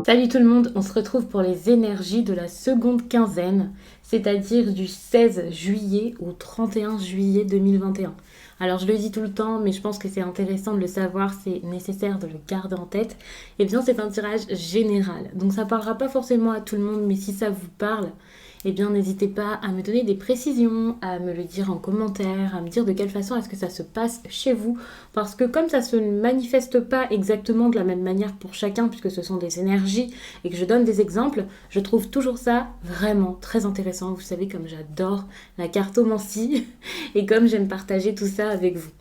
Salut tout le monde, on se retrouve pour les énergies de la seconde quinzaine, c'est-à-dire du 16 juillet au 31 juillet 2021. Alors je le dis tout le temps, mais je pense que c'est intéressant de le savoir, c'est nécessaire de le garder en tête. Eh bien c'est un tirage général, donc ça parlera pas forcément à tout le monde, mais si ça vous parle, eh bien n'hésitez pas à me donner des précisions, à me le dire en commentaire, à me dire de quelle façon est-ce que ça se passe chez vous. Parce que comme ça se manifeste pas exactement de la même manière pour chacun, puisque ce sont des énergies, et que je donne des exemples, je trouve toujours ça vraiment très intéressant. Vous savez comme j'adore la cartomancie, et comme j'aime partager tout ça avec vous.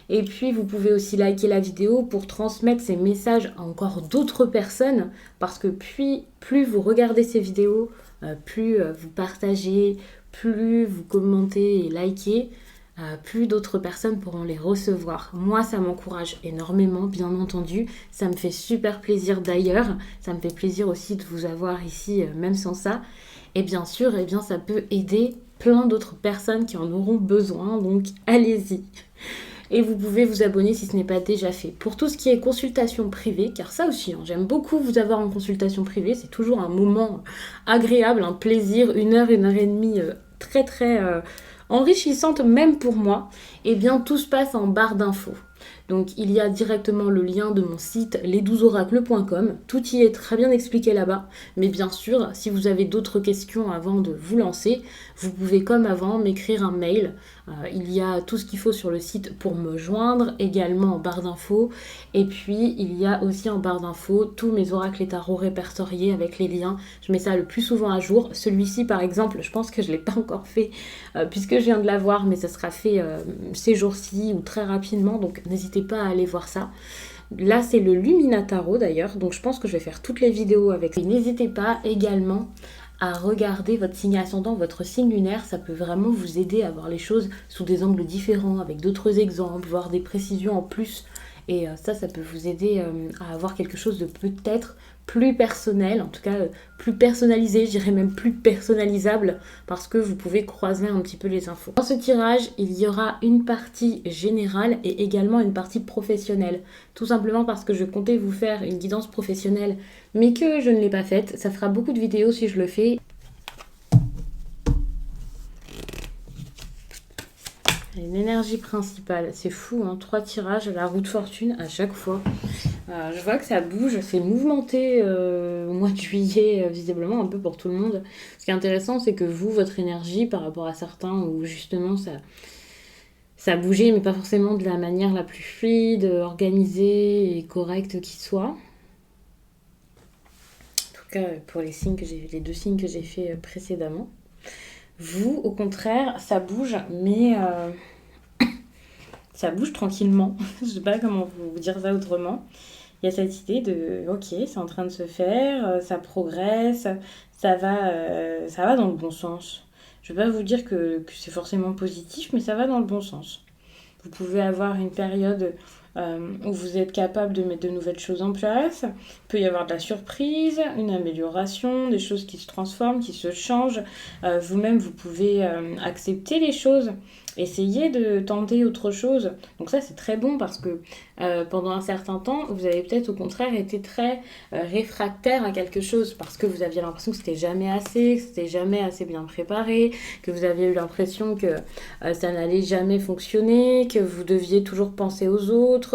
Et puis, vous pouvez aussi liker la vidéo pour transmettre ces messages à encore d'autres personnes, parce que plus vous regardez ces vidéos, plus vous partagez, plus vous commentez et likez, plus d'autres personnes pourront les recevoir. Moi, ça m'encourage énormément, bien entendu. Ça me fait super plaisir d'ailleurs. Ça me fait plaisir aussi de vous avoir ici, même sans ça. Et bien sûr, eh bien, ça peut aider plein d'autres personnes qui en auront besoin, donc allez-y. Et vous pouvez vous abonner si ce n'est pas déjà fait. Pour tout ce qui est consultation privée, car ça aussi, j'aime beaucoup vous avoir en consultation privée, c'est toujours un moment agréable, un plaisir, une heure et demie très très enrichissante même pour moi. Et bien tout se passe en barre d'infos. Donc il y a directement le lien de mon site les12oracles.com. Tout y est très bien expliqué là-bas. Mais bien sûr, si vous avez d'autres questions avant de vous lancer, vous pouvez comme avant m'écrire un mail. Il y a tout ce qu'il faut sur le site pour me joindre, également en barre d'infos. Et puis il y a aussi en barre d'infos tous mes oracles et tarots répertoriés avec les liens. Je mets ça le plus souvent à jour. Celui-ci par exemple, je pense que je ne l'ai pas encore fait puisque je viens de l'avoir, mais ça sera fait ces jours-ci ou très rapidement. Donc n'hésitez pas à aller voir ça. Là, c'est le Lumina Tarot d'ailleurs, donc je pense que je vais faire toutes les vidéos avec. Et n'hésitez pas également à regarder votre signe ascendant, votre signe lunaire. Ça peut vraiment vous aider à voir les choses sous des angles différents, avec d'autres exemples, voir des précisions en plus. Et ça peut vous aider à avoir quelque chose de peut-être plus personnel, en tout cas plus personnalisé, je dirais même plus personnalisable, parce que vous pouvez croiser un petit peu les infos. Dans ce tirage, il y aura une partie générale et également une partie professionnelle. Tout simplement parce que je comptais vous faire une guidance professionnelle, mais que je ne l'ai pas faite. Ça fera beaucoup de vidéos si je le fais. Une énergie principale, c'est fou, hein, 3 tirages à la roue de fortune à chaque fois. Je vois que ça bouge, c'est mouvementé au mois de juillet, visiblement un peu pour tout le monde. Ce qui est intéressant, c'est que vous, votre énergie, par rapport à certains où justement ça bougeait, mais pas forcément de la manière la plus fluide, organisée et correcte qui soit. En tout cas, pour les deux signes que j'ai fait précédemment. Vous, au contraire, ça bouge, mais ça bouge tranquillement. Je sais pas comment vous dire ça autrement. Il y a cette idée de, ok, c'est en train de se faire, ça progresse, ça va dans le bon sens. Je ne vais pas vous dire que c'est forcément positif, mais ça va dans le bon sens. Vous pouvez avoir une période où vous êtes capable de mettre de nouvelles choses en place. Il peut y avoir de la surprise, une amélioration, des choses qui se transforment, qui se changent. Vous-même, vous pouvez accepter les choses, essayer de tenter autre chose. Donc ça, c'est très bon parce que pendant un certain temps, vous avez peut-être au contraire été très réfractaire à quelque chose parce que vous aviez l'impression que c'était jamais assez, que c'était jamais assez bien préparé, que vous aviez eu l'impression que ça n'allait jamais fonctionner, que vous deviez toujours penser aux autres,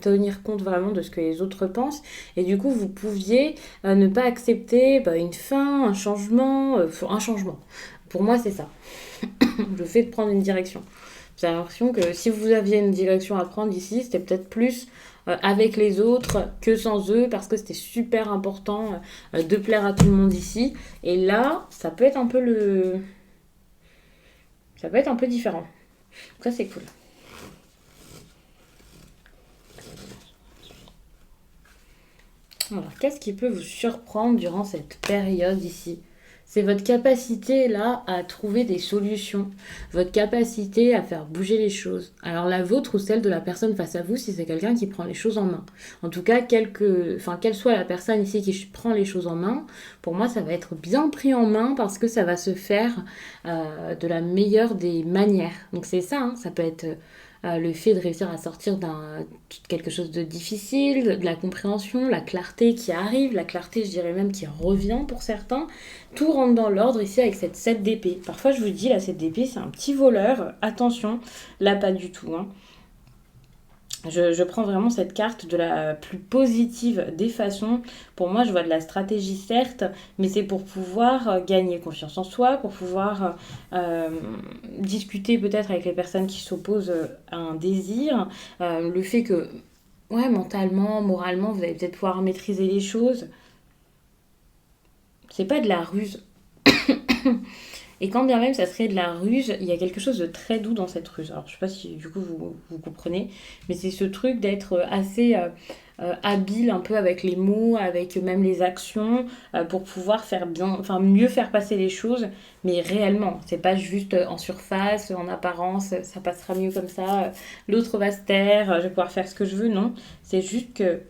tenir compte vraiment de ce que les autres pensent. Et du coup, vous pouviez ne pas accepter une fin, un changement. Pour moi, c'est ça. Le fait de prendre une direction. J'ai l'impression que si vous aviez une direction à prendre ici, c'était peut-être plus avec les autres que sans eux, parce que c'était super important de plaire à tout le monde ici. Et là, ça peut être un peu différent. Donc ça, c'est cool. Alors, qu'est-ce qui peut vous surprendre durant cette période ici ? C'est votre capacité là à trouver des solutions, votre capacité à faire bouger les choses. Alors la vôtre ou celle de la personne face à vous si c'est quelqu'un qui prend les choses en main. En tout cas, quelle soit la personne ici qui prend les choses en main, pour moi ça va être bien pris en main parce que ça va se faire de la meilleure des manières. Donc c'est ça, hein, ça peut être le fait de réussir à sortir quelque chose de difficile, de la compréhension, la clarté qui arrive, la clarté je dirais même qui revient pour certains. Tout rentre dans l'ordre ici avec cette 7 d'épée. Parfois je vous dis la 7 d'épée c'est un petit voleur, attention, là pas du tout. Hein. Je prends vraiment cette carte de la plus positive des façons. Pour moi, je vois de la stratégie, certes, mais c'est pour pouvoir gagner confiance en soi, pour pouvoir discuter peut-être avec les personnes qui s'opposent à un désir. Le fait que, ouais, mentalement, moralement, vous allez peut-être pouvoir maîtriser les choses. C'est pas de la ruse. Et quand bien même ça serait de la ruse, il y a quelque chose de très doux dans cette ruse. Alors je sais pas si du coup vous comprenez, mais c'est ce truc d'être assez habile un peu avec les mots, avec même les actions, pour pouvoir faire bien, enfin mieux faire passer les choses, mais réellement. C'est pas juste en surface, en apparence, ça passera mieux comme ça, l'autre va se taire, je vais pouvoir faire ce que je veux, non. C'est juste que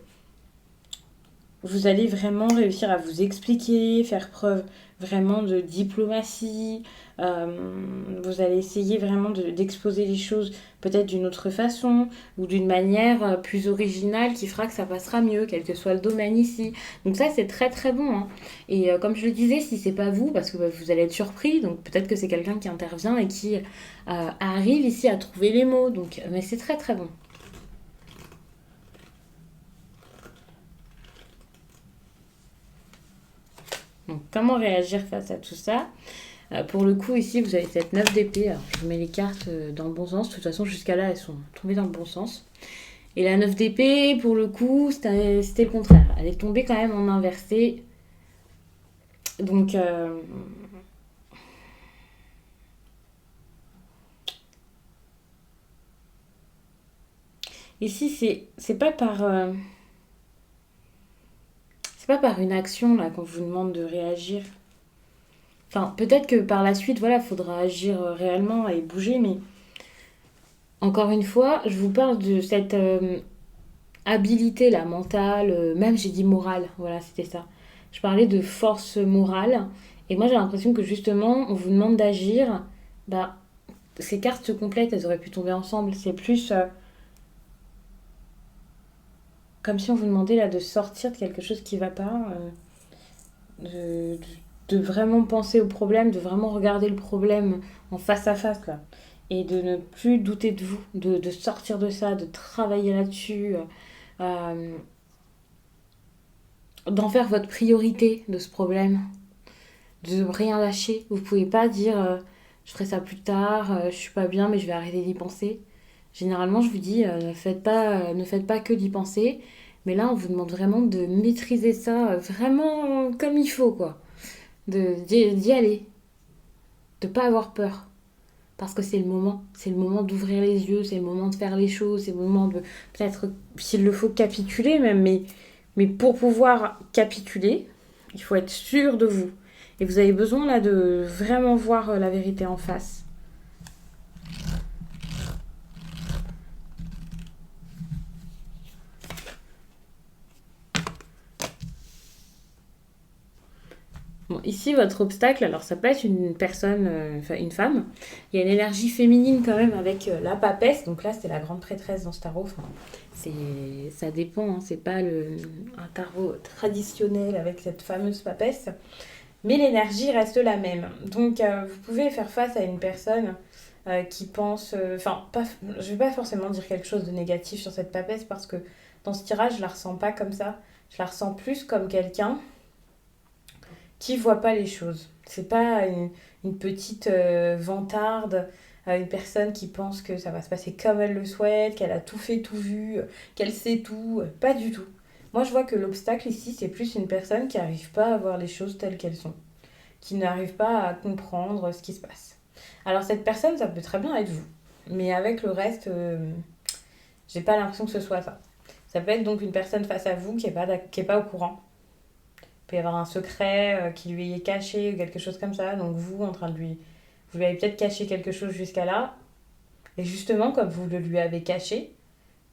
vous allez vraiment réussir à vous expliquer, faire preuve vraiment de diplomatie. Vous allez essayer vraiment d'exposer les choses peut-être d'une autre façon ou d'une manière plus originale qui fera que ça passera mieux, quel que soit le domaine ici. Donc ça, c'est très très bon. Hein. Et comme je le disais, si c'est pas vous, parce que vous allez être surpris, donc peut-être que c'est quelqu'un qui intervient et qui arrive ici à trouver les mots. Donc, mais c'est très très bon. Donc, comment réagir face à tout ça? Pour le coup, ici, vous avez cette 9 d'épée. Alors, je vous mets les cartes dans le bon sens. De toute façon, jusqu'à là, elles sont tombées dans le bon sens. Et la 9 d'épée, pour le coup, c'était le contraire. Elle est tombée quand même en inversé. Donc, ici, c'est pas par une action là qu'on vous demande de réagir. Enfin, peut-être que par la suite, voilà, faudra agir réellement et bouger, mais encore une fois, je vous parle de cette habilité là, mentale, même j'ai dit morale, voilà, c'était ça. Je parlais de force morale, et moi j'ai l'impression que justement, on vous demande d'agir, bah, ces cartes se complètent, elles auraient pu tomber ensemble. C'est plus comme si on vous demandait là de sortir de quelque chose qui va pas, de vraiment penser au problème, de vraiment regarder le problème en face à face là. Et de ne plus douter de vous, de sortir de ça, de travailler là-dessus, euh, d'en faire votre priorité de ce problème, de rien lâcher. Vous pouvez pas dire je ferai ça plus tard, je suis pas bien mais je vais arrêter d'y penser. Généralement, je vous dis ne faites pas que d'y penser, mais là on vous demande vraiment de maîtriser ça vraiment comme il faut quoi. D'y aller, de pas avoir peur. Parce que c'est le moment d'ouvrir les yeux, c'est le moment de faire les choses, c'est le moment de peut-être s'il le faut capituler même, mais pour pouvoir capituler, il faut être sûr de vous. Et vous avez besoin là de vraiment voir la vérité en face. Bon, ici, votre obstacle, alors ça peut être une personne, enfin une femme. Il y a une énergie féminine quand même avec la papesse. Donc là, c'est la grande prêtresse dans ce tarot. Enfin, ça dépend, hein, c'est pas un tarot traditionnel avec cette fameuse papesse. Mais l'énergie reste la même. Donc vous pouvez faire face à une personne qui pense... Enfin, je vais pas forcément dire quelque chose de négatif sur cette papesse parce que dans ce tirage, je la ressens pas comme ça. Je la ressens plus comme quelqu'un qui voit pas les choses. C'est pas une petite vantarde, une personne qui pense que ça va se passer comme elle le souhaite, qu'elle a tout fait, tout vu, qu'elle sait tout. Pas du tout. Moi, je vois que l'obstacle ici, c'est plus une personne qui n'arrive pas à voir les choses telles qu'elles sont, qui n'arrive pas à comprendre ce qui se passe. Alors, cette personne, ça peut très bien être vous. Mais avec le reste, j'ai pas l'impression que ce soit ça. Ça peut être donc une personne face à vous qui est pas au courant. Il peut y avoir un secret qui lui est caché ou quelque chose comme ça. Donc vous, en train de lui... Vous lui avez peut-être caché quelque chose jusqu'à là. Et justement, comme vous le lui avez caché,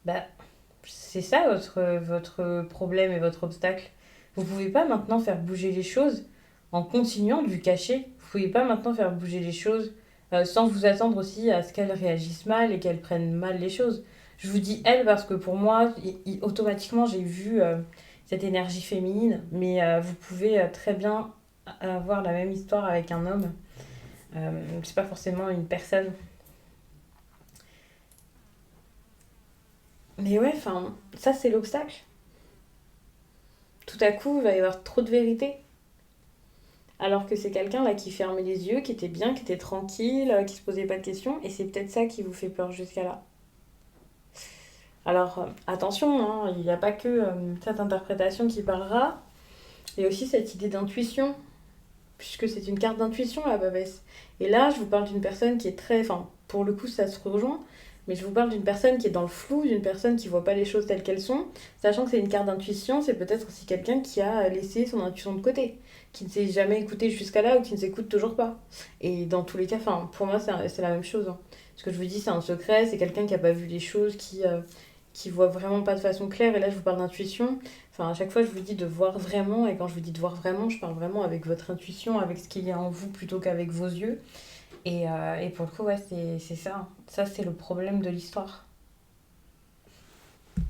bah, c'est ça votre problème et votre obstacle. Vous ne pouvez pas maintenant faire bouger les choses en continuant de lui cacher. Vous ne pouvez pas maintenant faire bouger les choses sans vous attendre aussi à ce qu'elle réagisse mal et qu'elle prenne mal les choses. Je vous dis elle parce que pour moi, automatiquement, j'ai vu cette énergie féminine, mais vous pouvez très bien avoir la même histoire avec un homme. C'est pas forcément une personne. Mais ouais, enfin, ça c'est l'obstacle. Tout à coup, il va y avoir trop de vérité. Alors que c'est quelqu'un là qui fermait les yeux, qui était bien, qui était tranquille, qui se posait pas de questions, et c'est peut-être ça qui vous fait peur jusqu'à là. Alors attention, hein, il n'y a pas que cette interprétation qui parlera, il y a aussi cette idée d'intuition, puisque c'est une carte d'intuition la babesse. Et là, je vous parle d'une personne qui est très... Enfin, pour le coup, ça se rejoint, mais je vous parle d'une personne qui est dans le flou, d'une personne qui voit pas les choses telles qu'elles sont, sachant que c'est une carte d'intuition, c'est peut-être aussi quelqu'un qui a laissé son intuition de côté, qui ne s'est jamais écouté jusqu'à là ou qui ne s'écoute toujours pas. Et dans tous les cas, enfin, pour moi, c'est la même chose, hein. Ce que je vous dis, c'est un secret, c'est quelqu'un qui a pas vu les choses, qui voit vraiment pas de façon claire. Et là, je vous parle d'intuition. Enfin, à chaque fois, je vous dis de voir vraiment. Et quand je vous dis de voir vraiment, je parle vraiment avec votre intuition, avec ce qu'il y a en vous plutôt qu'avec vos yeux. Et pour le coup, ouais, c'est ça. Ça, c'est le problème de l'histoire. Donc,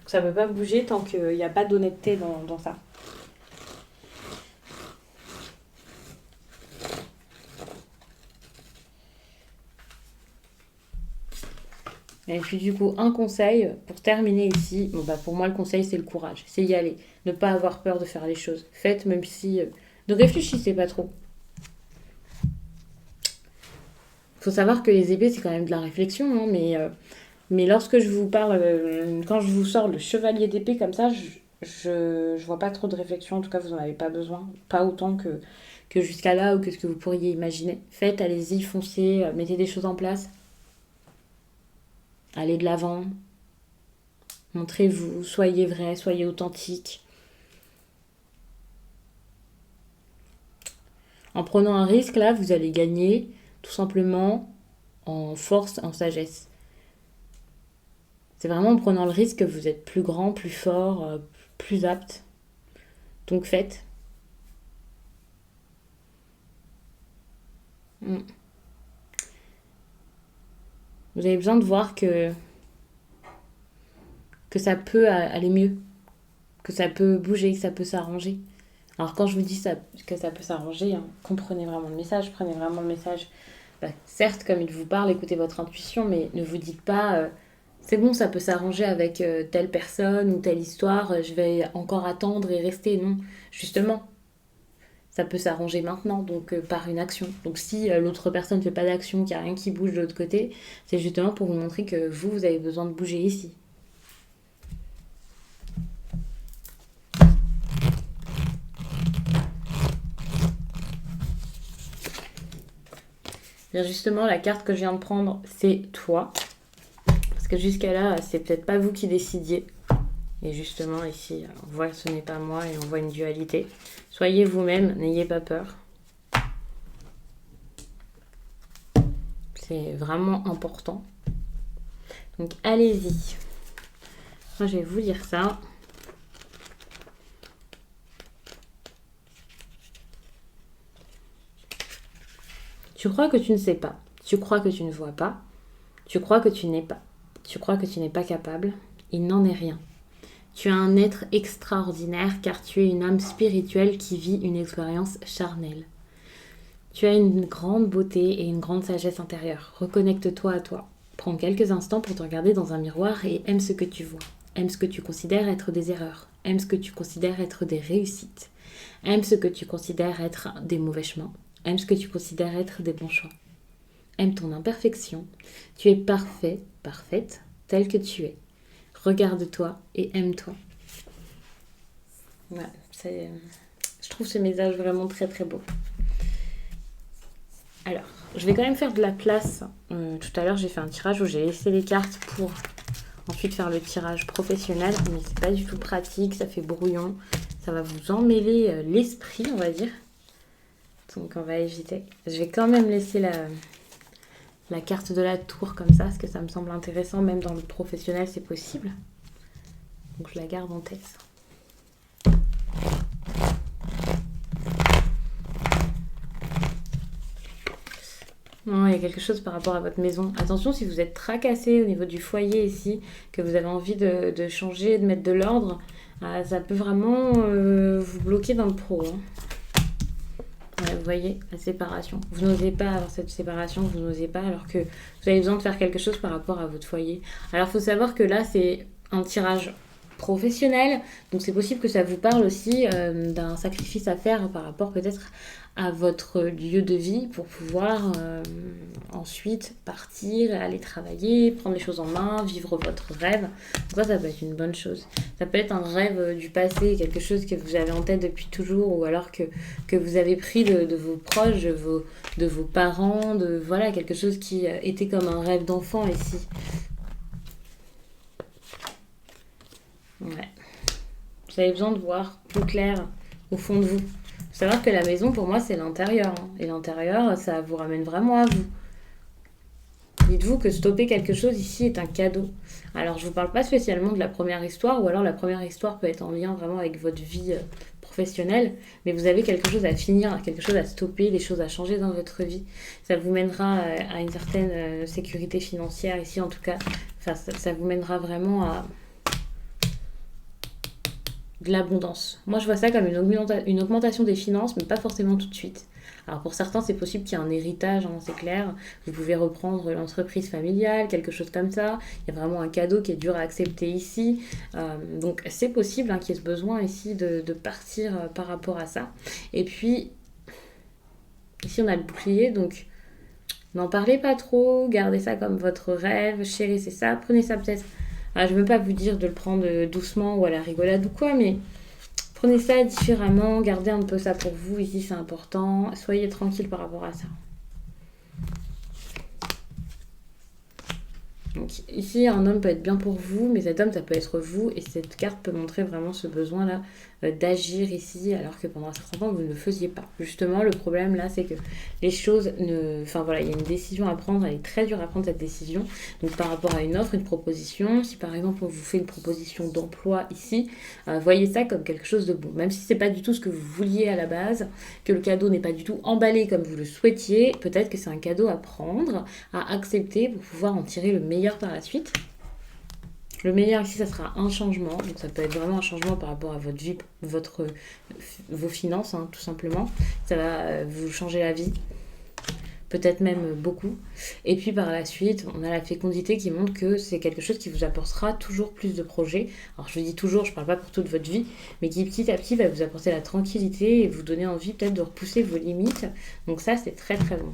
ça peut pas bouger tant qu'il n'y a pas d'honnêteté dans ça. Et puis du coup, un conseil pour terminer ici. Bon, bah, pour moi, le conseil, c'est le courage. C'est y aller. Ne pas avoir peur de faire les choses. Faites, même si... ne réfléchissez pas trop. Il faut savoir que les épées, c'est quand même de la réflexion, hein, mais lorsque je vous parle, quand je vous sors le chevalier d'épée comme ça, je vois pas trop de réflexion. En tout cas, vous en avez pas besoin. Pas autant que jusqu'à là ou que ce que vous pourriez imaginer. Faites, allez-y, foncez, mettez des choses en place. Allez de l'avant. Montrez-vous, soyez vrai, soyez authentique. En prenant un risque, là, vous allez gagner tout simplement en force, en sagesse. C'est vraiment en prenant le risque que vous êtes plus grand, plus fort, plus apte. Donc faites. Mm. Vous avez besoin de voir que ça peut aller mieux, que ça peut bouger, que ça peut s'arranger. Alors quand je vous dis ça, que ça peut s'arranger, hein, comprenez vraiment le message, prenez vraiment le message. Bah, certes, comme il vous parle, écoutez votre intuition, mais ne vous dites pas c'est bon, ça peut s'arranger avec telle personne ou telle histoire, je vais encore attendre et rester. Non, justement, ça peut s'arranger maintenant, donc par une action. Donc si l'autre personne ne fait pas d'action, qu'il n'y a rien qui bouge de l'autre côté, c'est justement pour vous montrer que vous avez besoin de bouger ici. Bien justement, la carte que je viens de prendre, c'est toi. Parce que jusqu'à là, c'est peut-être pas vous qui décidiez. Et justement, ici, on voit que ce n'est pas moi et on voit une dualité. Soyez vous-même, n'ayez pas peur. C'est vraiment important. Donc allez-y. Moi, je vais vous lire ça. Tu crois que tu ne sais pas. Tu crois que tu ne vois pas. Tu crois que tu n'es pas. Tu crois que tu n'es pas capable. Il n'en est rien. Tu es un être extraordinaire car tu es une âme spirituelle qui vit une expérience charnelle. Tu as une grande beauté et une grande sagesse intérieure. Reconnecte-toi à toi. Prends quelques instants pour te regarder dans un miroir et aime ce que tu vois. Aime ce que tu considères être des erreurs. Aime ce que tu considères être des réussites. Aime ce que tu considères être des mauvais chemins. Aime ce que tu considères être des bons choix. Aime ton imperfection. Tu es parfait, parfaite, tel que tu es. Regarde-toi et aime-toi. Ouais, je trouve ce message vraiment très très beau. Alors, je vais quand même faire de la place. Tout à l'heure, j'ai fait un tirage où j'ai laissé les cartes pour ensuite faire le tirage professionnel, mais c'est pas du tout pratique, ça fait brouillon, ça va vous emmêler l'esprit, on va dire. Donc on va éviter. Je vais quand même laisser la carte de la tour comme ça, parce que ça me semble intéressant, même dans le professionnel c'est possible. Donc je la garde en tête. Non, il y a quelque chose par rapport à votre maison. Attention, si vous êtes tracassé au niveau du foyer ici, que vous avez envie de changer, de mettre de l'ordre, ça peut vraiment vous bloquer dans le pro, hein. Ouais, vous voyez, la séparation. Vous n'osez pas avoir cette séparation, vous n'osez pas, alors que vous avez besoin de faire quelque chose par rapport à votre foyer. Alors, il faut savoir que là, c'est un tirage professionnel, donc c'est possible que ça vous parle aussi d'un sacrifice à faire par rapport peut-être à votre lieu de vie pour pouvoir ensuite partir, aller travailler, prendre les choses en main, vivre votre rêve. Donc ça peut être une bonne chose. Ça peut être un rêve du passé, quelque chose que vous avez en tête depuis toujours, ou alors que vous avez pris de vos proches, de vos parents, voilà, quelque chose qui était comme un rêve d'enfant ici. Ouais. Vous avez besoin de voir plus clair au fond de vous. Faut savoir que la maison, pour moi, c'est l'intérieur, hein. Et l'intérieur, ça vous ramène vraiment à vous. Dites-vous que stopper quelque chose ici est un cadeau. Alors, je ne vous parle pas spécialement de la première histoire, ou alors la première histoire peut être en lien vraiment avec votre vie professionnelle, mais vous avez quelque chose à finir, quelque chose à stopper, des choses à changer dans votre vie. Ça vous mènera à une certaine sécurité financière ici, en tout cas. Enfin, ça vous mènera vraiment à de l'abondance. Moi, je vois ça comme une augmentation des finances, mais pas forcément tout de suite. Alors pour certains, c'est possible qu'il y ait un héritage, hein, c'est clair. Vous pouvez reprendre l'entreprise familiale, quelque chose comme ça. Il y a vraiment un cadeau qui est dur à accepter ici. Donc c'est possible qu'il y ait ce besoin ici de partir par rapport à ça. Et puis, ici on a le bouclier, donc n'en parlez pas trop, gardez ça comme votre rêve, chérissez ça, prenez ça peut-être. Alors, je ne veux pas vous dire de le prendre doucement ou à la rigolade ou quoi, mais prenez ça différemment, gardez un peu ça pour vous, ici c'est important, soyez tranquille par rapport à ça. Donc ici, un homme peut être bien pour vous, mais cet homme, ça peut être vous, et cette carte peut montrer vraiment ce besoin-là d'agir ici, alors que pendant un certain temps, vous ne le faisiez pas. Justement, le problème là, c'est que les choses ne... Enfin voilà, il y a une décision à prendre, elle est très dure à prendre cette décision. Donc par rapport à une offre, une proposition, si par exemple on vous fait une proposition d'emploi ici, voyez ça comme quelque chose de bon. Même si c'est pas du tout ce que vous vouliez à la base, que le cadeau n'est pas du tout emballé comme vous le souhaitiez, peut-être que c'est un cadeau à prendre, à accepter pour pouvoir en tirer le meilleur par la suite. Le meilleur ici, ça sera un changement. Donc ça peut être vraiment un changement par rapport à votre vie, vos finances, hein, tout simplement. Ça va vous changer la vie. Peut-être même beaucoup. Et puis par la suite, on a la fécondité qui montre que c'est quelque chose qui vous apportera toujours plus de projets. Alors je dis toujours, je ne parle pas pour toute votre vie, mais qui petit à petit va vous apporter la tranquillité et vous donner envie peut-être de repousser vos limites. Donc ça, c'est très très bon.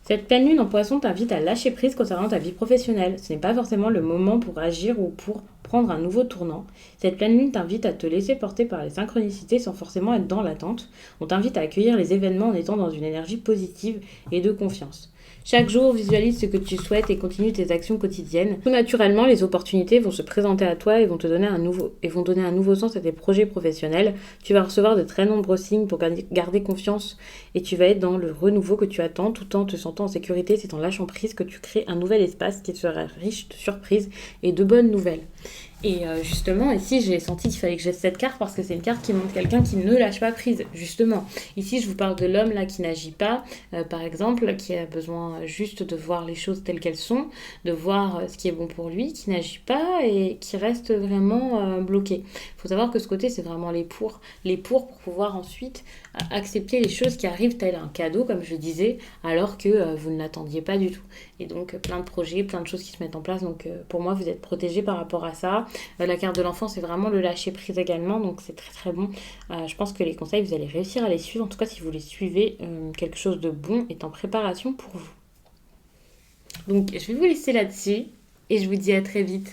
Cette pleine lune en poisson t'invite à lâcher prise concernant ta vie professionnelle. Ce n'est pas forcément le moment pour agir ou pour prendre un nouveau tournant. Cette pleine lune t'invite à te laisser porter par les synchronicités sans forcément être dans l'attente. On t'invite à accueillir les événements en étant dans une énergie positive et de confiance. Chaque jour, visualise ce que tu souhaites et continue tes actions quotidiennes. Tout naturellement, les opportunités vont se présenter à toi et vont donner un nouveau sens à tes projets professionnels. Tu vas recevoir de très nombreux signes pour garder confiance et tu vas être dans le renouveau que tu attends tout en te sentant en sécurité. C'est en lâchant prise que tu crées un nouvel espace qui sera riche de surprises et de bonnes nouvelles. Et justement, ici, j'ai senti qu'il fallait que j'ai cette carte parce que c'est une carte qui montre quelqu'un qui ne lâche pas prise, justement. Ici, je vous parle de l'homme là qui n'agit pas, par exemple, qui a besoin juste de voir les choses telles qu'elles sont, de voir ce qui est bon pour lui, qui n'agit pas et qui reste vraiment bloqué. Il faut savoir que ce côté, c'est vraiment les pour pouvoir ensuite accepter les choses qui arrivent tel un cadeau, comme je disais, alors que vous ne l'attendiez pas du tout. Et donc, plein de projets, plein de choses qui se mettent en place. Donc, pour moi, vous êtes protégés par rapport à ça. La carte de l'enfant, c'est vraiment le lâcher prise également, donc c'est très très bon. Je pense que les conseils, vous allez réussir à les suivre. En tout cas, si vous les suivez, quelque chose de bon est en préparation pour vous. Donc, je vais vous laisser là-dessus et je vous dis à très vite.